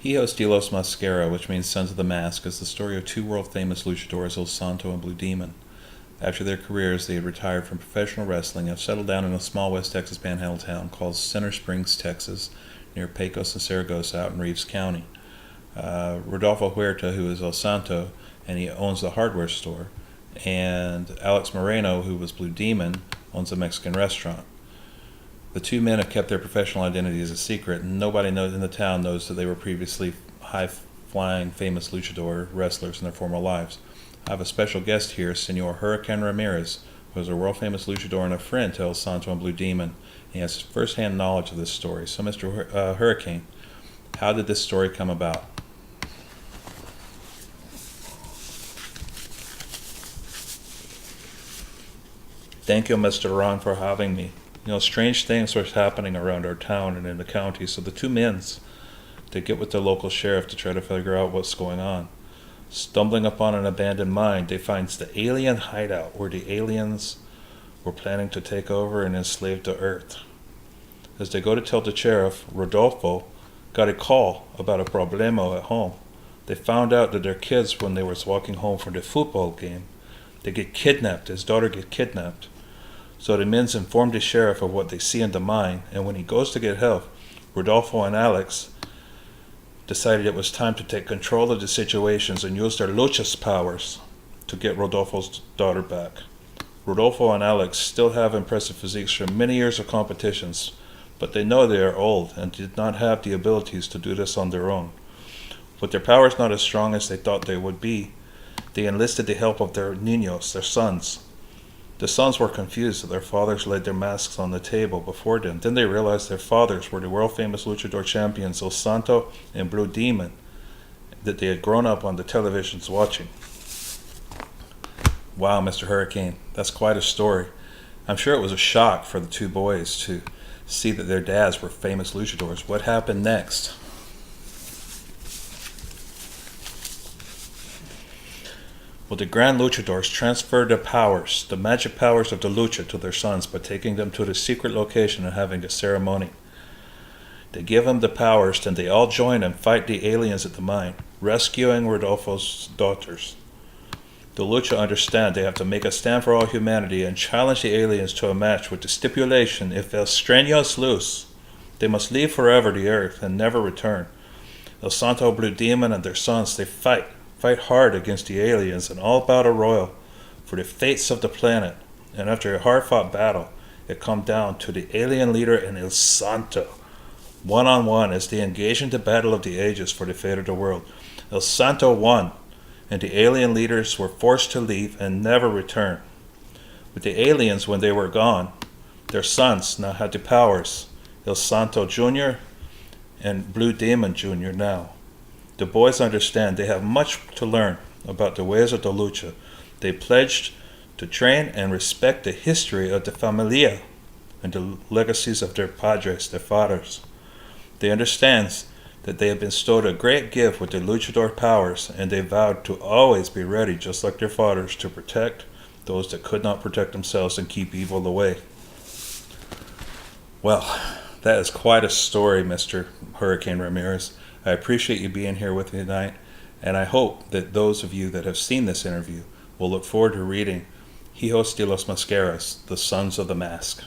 Hijos de los Mascara, which means Sons of the Mask, is the story of two world-famous luchadors, El Santo and Blue Demon. After their careers, they had retired from professional wrestling and have settled down in a small West Texas panhandle town called Center Springs, Texas, near Pecos and Saragossa out in Reeves County. Rodolfo Huerta, who is El Santo, and he owns the hardware store, and Alex Moreno, who was Blue Demon, owns a Mexican restaurant. The two men have kept their professional identities a secret, and nobody in the town knows that they were previously high-flying, famous luchador wrestlers in their former lives. I have a special guest here, Senor Hurricane Ramirez, who is a world-famous luchador and a friend to El Santo and Blue Demon. He has first-hand knowledge of this story. So, Mr. Hurricane, how did this story come about? Thank you, Mr. Ron, for having me. Strange things were happening around our town and in the county, so the two men, they get with the local sheriff to try to figure out what's going on. Stumbling upon an abandoned mine, they find the alien hideout where the aliens were planning to take over and enslave the earth. As they go to tell the sheriff, Rodolfo got a call about a problemo at home. They found out that their kids, when they were walking home from the football game, they get kidnapped. His daughter get kidnapped. So the men informed the sheriff of what they see in the mine, and when he goes to get help, Rodolfo and Alex decided it was time to take control of the situations and use their luchas powers to get Rodolfo's daughter back. Rodolfo and Alex still have impressive physiques from many years of competitions, but they know they are old and did not have the abilities to do this on their own. With their powers not as strong as they thought they would be, they enlisted the help of their niños, their sons. The sons were confused that their fathers laid their masks on the table before them. Then they realized their fathers were the world-famous luchador champions El Santo and Blue Demon that they had grown up on the televisions watching. Wow, Mr. Hurricane, that's quite a story. I'm sure it was a shock for the two boys to see that their dads were famous luchadors. What happened next? Well, the Grand Luchadors transferred the powers, the magic powers of the lucha, to their sons by taking them to the secret location and having a ceremony. They give them the powers, then they all join and fight the aliens at the mine, rescuing Rodolfo's daughters. The lucha understand they have to make a stand for all humanity and challenge the aliens to a match with the stipulation, if El Streños lose, they must leave forever the earth and never return. El Santo, Blue Demon, and their sons, they fight hard against the aliens and all battle royal for the fates of the planet. And after a hard-fought battle, it comes down to the alien leader and El Santo, one-on-one, as they engage in the battle of the ages for the fate of the world. El Santo won, and the alien leaders were forced to leave and never return. With the aliens, when they were gone, their sons now had the powers, El Santo Jr. and Blue Demon Jr. now. The boys understand they have much to learn about the ways of the lucha. They pledged to train and respect the history of the familia and the legacies of their padres, their fathers. They understand that they have been bestowed a great gift with their luchador powers, and they vowed to always be ready, just like their fathers, to protect those that could not protect themselves and keep evil away. Well, that is quite a story, Mr. Hurricane Ramirez. I appreciate you being here with me tonight, and I hope that those of you that have seen this interview will look forward to reading Hijos de los Mascaras, The Sons of the Mask.